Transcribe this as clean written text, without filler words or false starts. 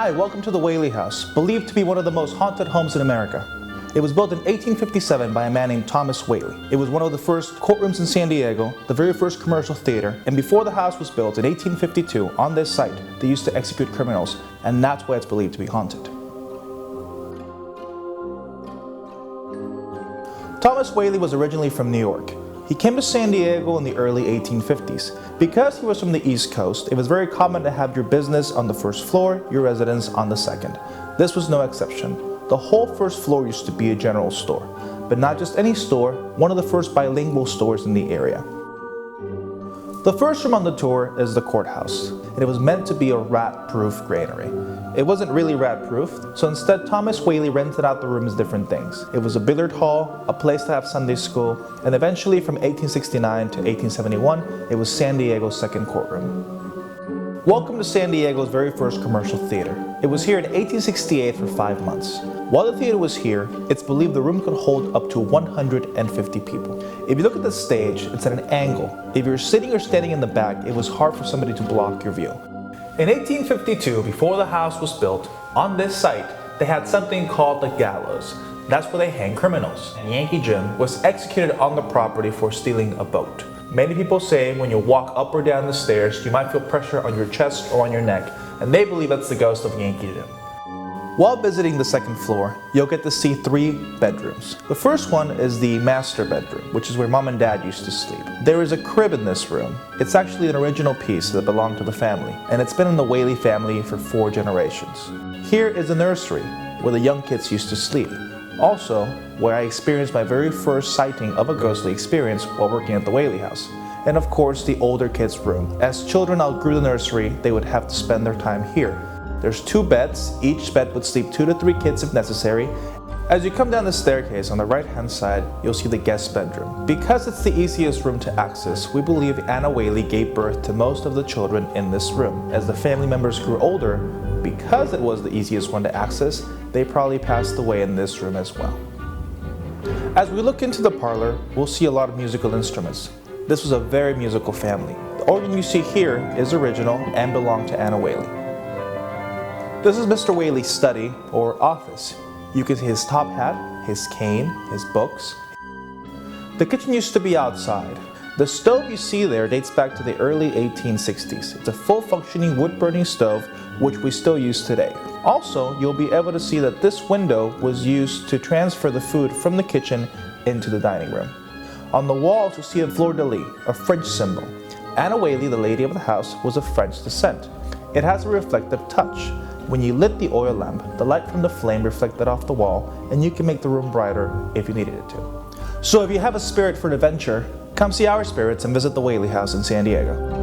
Hi, welcome to the Whaley House, believed to be one of the most haunted homes in America. It was built in 1857 by a man named Thomas Whaley. It was one of the first courtrooms in San Diego, the very first commercial theater, and before the house was built in 1852, on this site, they used to execute criminals, and that's why it's believed to be haunted. Thomas Whaley was originally from New York. He came to San Diego in the early 1850s. Because he was from the East Coast, it was very common to have your business on the first floor, your residence on the second. This was no exception. The whole first floor used to be a general store, but not just any store, one of the first bilingual stores in the area. The first room on the tour is the Courthouse, and it was meant to be a rat-proof granary. It wasn't really rat-proof, so instead Thomas Whaley rented out the room as different things. It was a billiard hall, a place to have Sunday school, and eventually from 1869 to 1871, it was San Diego's second courtroom. Welcome to San Diego's very first commercial theater. It was here in 1868 for 5 months. While the theater was here, it's believed the room could hold up to 150 people. If you look at the stage, it's at an angle. If you're sitting or standing in the back, it was hard for somebody to block your view. In 1852, before the house was built, on this site, they had something called the gallows. That's where they hang criminals. And Yankee Jim was executed on the property for stealing a boat. Many people say when you walk up or down the stairs, you might feel pressure on your chest or on your neck, and they believe that's the ghost of Yankee Jim. While visiting the second floor, you'll get to see 3 bedrooms. The first one is the master bedroom, which is where mom and dad used to sleep. There is a crib in this room. It's actually an original piece that belonged to the family, and it's been in the Whaley family for 4 generations. Here is the nursery, where the young kids used to sleep. Also, where I experienced my very first sighting of a ghostly experience while working at the Whaley House. And of course, the older kids' room. As children outgrew the nursery, they would have to spend their time here. There's 2 beds, each bed would sleep 2 to 3 kids if necessary. As you come down the staircase on the right-hand side, you'll see the guest bedroom. Because it's the easiest room to access, we believe Anna Whaley gave birth to most of the children in this room. As the family members grew older, because it was the easiest one to access, they probably passed away in this room as well. As we look into the parlor, we'll see a lot of musical instruments. This was a very musical family. The organ you see here is original and belonged to Anna Whaley. This is Mr. Whaley's study or office. You can see his top hat, his cane, his books. The kitchen used to be outside. The stove you see there dates back to the early 1860s. It's a full functioning wood burning stove which we still use today. Also, you'll be able to see that this window was used to transfer the food from the kitchen into the dining room. On the walls you'll see a fleur-de-lis, a French symbol. Anna Whaley, the lady of the house, was of French descent. It has a reflective touch. When you lit the oil lamp, the light from the flame reflected off the wall, and you can make the room brighter if you needed it to. So if you have a spirit for an adventure, come see our spirits and visit the Whaley House in San Diego.